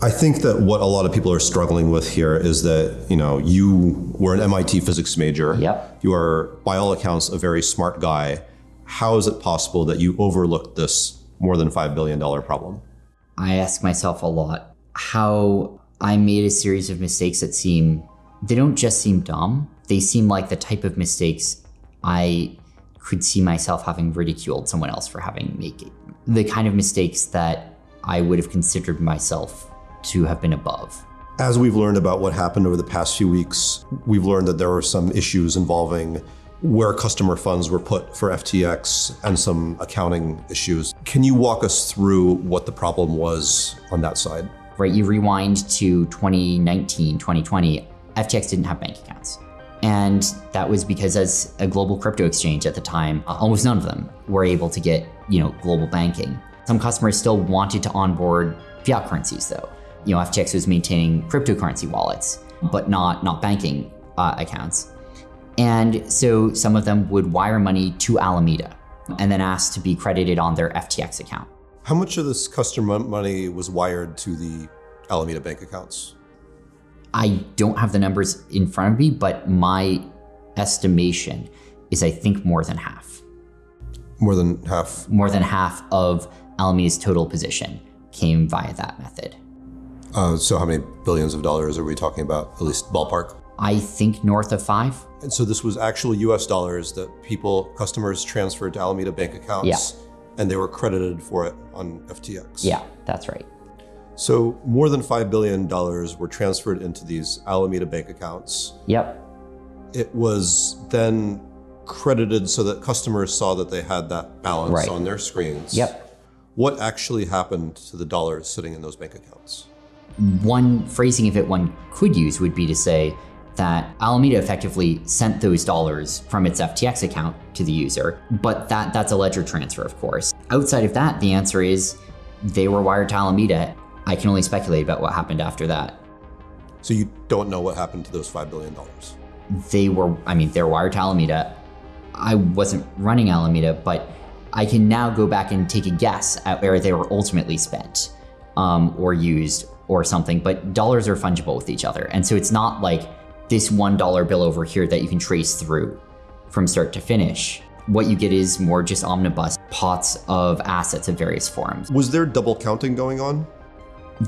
I think that what a lot of people are struggling with here is that, you were an MIT physics major. Yep. You are, by all accounts, a very smart guy. How is it possible that you overlooked this more than $5 billion problem? I ask myself a lot how I made a series of mistakes that they don't just seem dumb. They seem like the type of mistakes I could see myself having ridiculed someone else for having made it. The kind of mistakes that I would have considered myself to have been above. As we've learned about what happened over the past few weeks, we've learned that there were some issues involving where customer funds were put for FTX and some accounting issues. Can you walk us through what the problem was on that side? Right, you rewind to 2019, 2020, FTX didn't have bank accounts. And that was because as a global crypto exchange at the time, almost none of them were able to get, global banking. Some customers still wanted to onboard fiat currencies though. FTX was maintaining cryptocurrency wallets, but not banking accounts. And so some of them would wire money to Alameda and then ask to be credited on their FTX account. How much of this customer money was wired to the Alameda bank accounts? I don't have the numbers in front of me, but my estimation is I think more than half. More than half? More than half of Alameda's total position came via that method. So how many billions of dollars are we talking about, at least ballpark? I think north of 5. And so this was actual US dollars that customers transferred to Alameda bank accounts. Yeah. And they were credited for it on FTX. Yeah, that's right. So more than $5 billion were transferred into these Alameda bank accounts. Yep. It was then credited so that customers saw that they had that balance on their screens. Yep. What actually happened to the dollars sitting in those bank accounts? One phrasing of it one could use would be to say that Alameda effectively sent those dollars from its FTX account to the user, but that's a ledger transfer, of course. Outside of that, the answer is they were wired to Alameda. I can only speculate about what happened after that. So you don't know what happened to those $5 billion? They were wired to Alameda. I wasn't running Alameda, but I can now go back and take a guess at where they were ultimately spent or used or something, but dollars are fungible with each other. And so it's not like this $1 bill over here that you can trace through from start to finish. What you get is more just omnibus pots of assets of various forms. Was there double counting going on?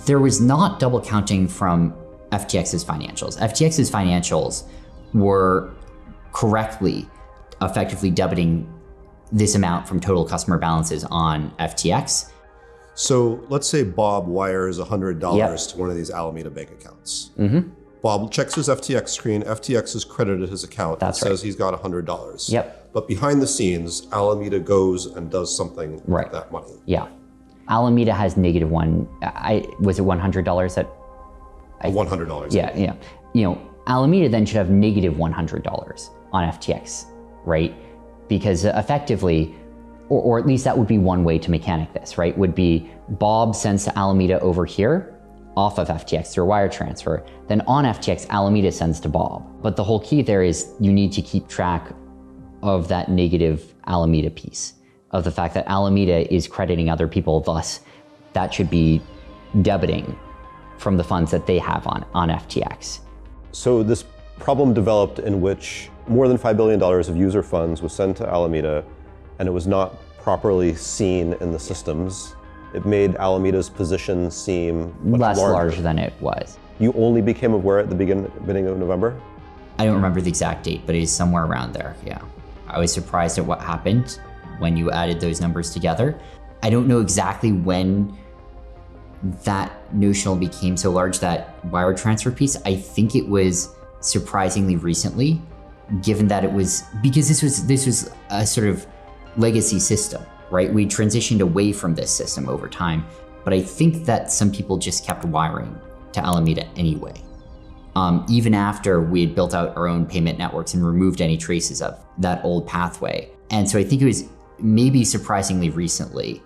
There was not double counting from FTX's financials. FTX's financials were correctly, effectively debiting this amount from total customer balances on FTX. So let's say Bob wires $100 to one of these Alameda bank accounts. Mm-hmm. Bob checks his FTX screen. FTX has credited his account. That's says he's got $100. Yep. But behind the scenes, Alameda goes and does something with that money. Yeah. Alameda has -1. Was it $100 that? $100. Yeah. Alameda then should have -$100 on FTX, right? Because effectively, or at least that would be one way to mechanic this, right? Would be Bob sends to Alameda over here off of FTX through a wire transfer. Then on FTX, Alameda sends to Bob. But the whole key there is you need to keep track of that negative Alameda piece, of the fact that Alameda is crediting other people, thus that should be debiting from the funds that they have on FTX. So this problem developed in which more than $5 billion of user funds was sent to Alameda, and it was not properly seen in the systems. It made Alameda's position seem much less large than it was. You only became aware at the beginning of November? I don't remember the exact date, but it is somewhere around there, yeah. I was surprised at what happened when you added those numbers together. I don't know exactly when that notional became so large, that wire transfer piece. I think it was surprisingly recently, given that it was, because this was a sort of legacy system, right? We transitioned away from this system over time, but I think that some people just kept wiring to Alameda anyway, even after we had built out our own payment networks and removed any traces of that old pathway. And so I think it was maybe surprisingly recently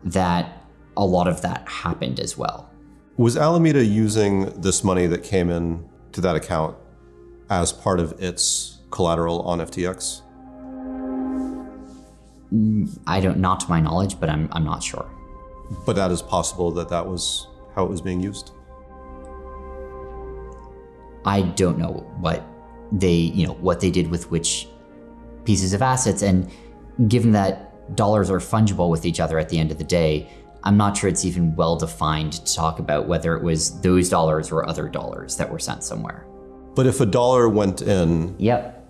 that a lot of that happened as well. Was Alameda using this money that came in to that account as part of its collateral on FTX? Not to my knowledge, but I'm not sure. But that is possible that was how it was being used? I don't know what they did with which pieces of assets. And given that dollars are fungible with each other at the end of the day, I'm not sure it's even well defined to talk about whether it was those dollars or other dollars that were sent somewhere. But if a dollar went in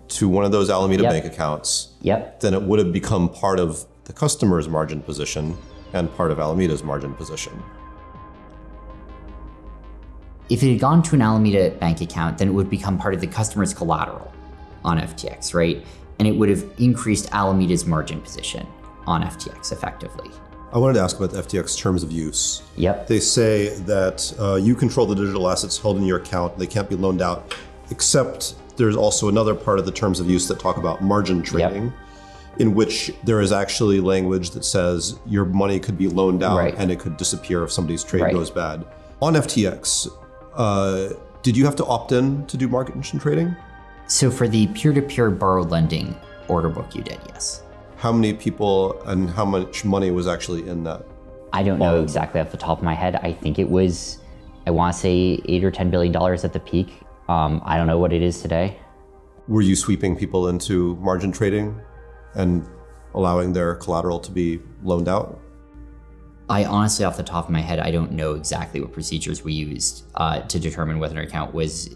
to one of those Alameda bank accounts, then it would have become part of the customer's margin position and part of Alameda's margin position. If it had gone to an Alameda bank account, then it would become part of the customer's collateral on FTX, right? And it would have increased Alameda's margin position on FTX effectively. I wanted to ask about the FTX terms of use. They say that you control the digital assets held in your account. They can't be loaned out, except there's also another part of the terms of use that talk about margin trading, in which there is actually language that says your money could be loaned out and it could disappear if somebody's trade goes bad. On FTX, did you have to opt in to do margin trading? So for the peer-to-peer borrowed lending order book, you did, yes. How many people and how much money was actually in that? I don't know exactly off the top of my head. I think it was, I want to say $8 or $10 billion at the peak. I don't know what it is today. Were you sweeping people into margin trading and allowing their collateral to be loaned out? I honestly, off the top of my head, I don't know exactly what procedures we used to determine whether an account was,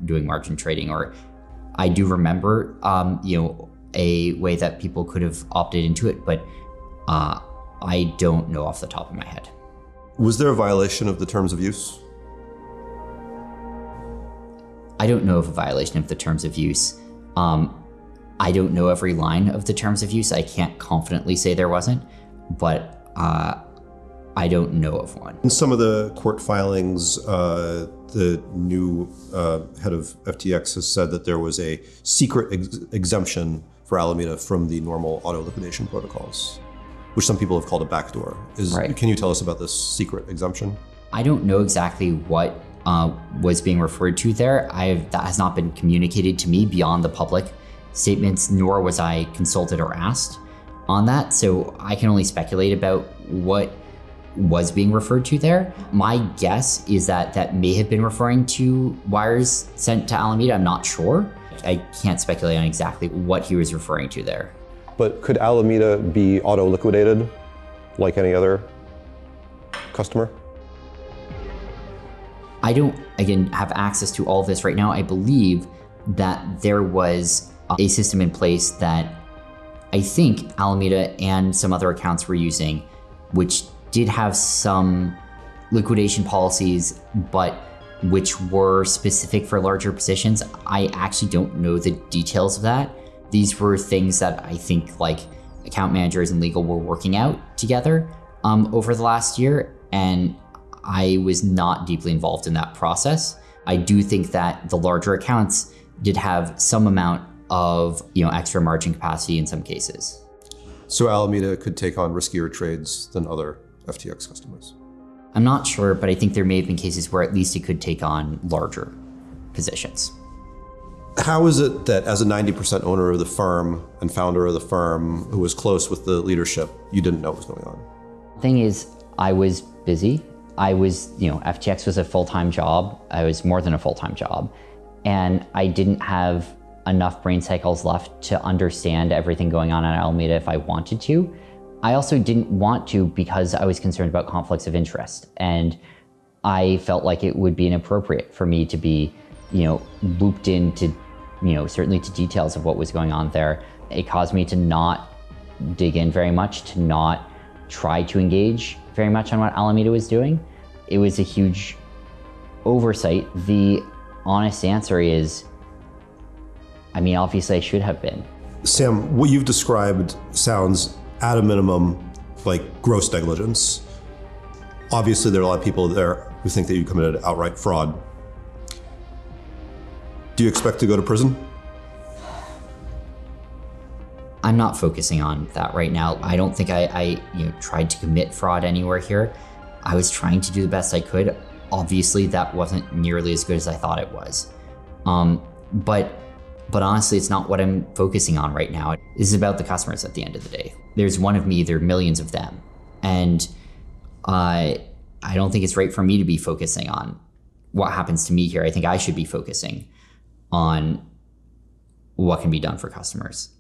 doing margin trading. Or I do remember, a way that people could have opted into it, but I don't know off the top of my head. Was there a violation of the terms of use? I don't know of a violation of the terms of use. I don't know every line of the terms of use. I can't confidently say there wasn't, but I don't know of one. In some of the court filings, the new head of FTX has said that there was a secret exemption for Alameda from the normal auto liquidation protocols, which some people have called a backdoor. Can you tell us about this secret exemption? I don't know exactly what was being referred to there. That has not been communicated to me beyond the public statements, nor was I consulted or asked on that. So I can only speculate about what was being referred to there. My guess is that that may have been referring to wires sent to Alameda. I'm not sure. I can't speculate on exactly what he was referring to there. But could Alameda be auto liquidated like any other customer? I don't, again, have access to all of this right now. I believe that there was a system in place that I think Alameda and some other accounts were using, which did have some liquidation policies, but which were specific for larger positions. I actually don't know the details of that. These were things that I think like account managers and legal were working out together over the last year, and I was not deeply involved in that process. I do think that the larger accounts did have some amount of extra margin capacity in some cases. So Alameda could take on riskier trades than other FTX customers? I'm not sure, but I think there may have been cases where at least it could take on larger positions. How is it that as a 90% owner of the firm and founder of the firm who was close with the leadership, you didn't know what was going on? Thing is, I was busy. I was, FTX was a full-time job. I was more than a full-time job. And I didn't have enough brain cycles left to understand everything going on at Alameda if I wanted to. I also didn't want to because I was concerned about conflicts of interest. And I felt like it would be inappropriate for me to be, looped into, certainly to details of what was going on there. It caused me to not dig in very much, to not try to engage very much on what Alameda was doing. It was a huge oversight. The honest answer is, obviously I should have been. Sam, what you've described sounds at a minimum like gross negligence. Obviously there are a lot of people there who think that you committed outright fraud. Do you expect to go to prison? I'm not focusing on that right now. I don't think I tried to commit fraud anywhere here. I was trying to do the best I could. Obviously that wasn't nearly as good as I thought it was. But honestly, it's not what I'm focusing on right now. This is about the customers at the end of the day. There's one of me, there are millions of them. And I don't think it's right for me to be focusing on what happens to me here. I think I should be focusing on what can be done for customers.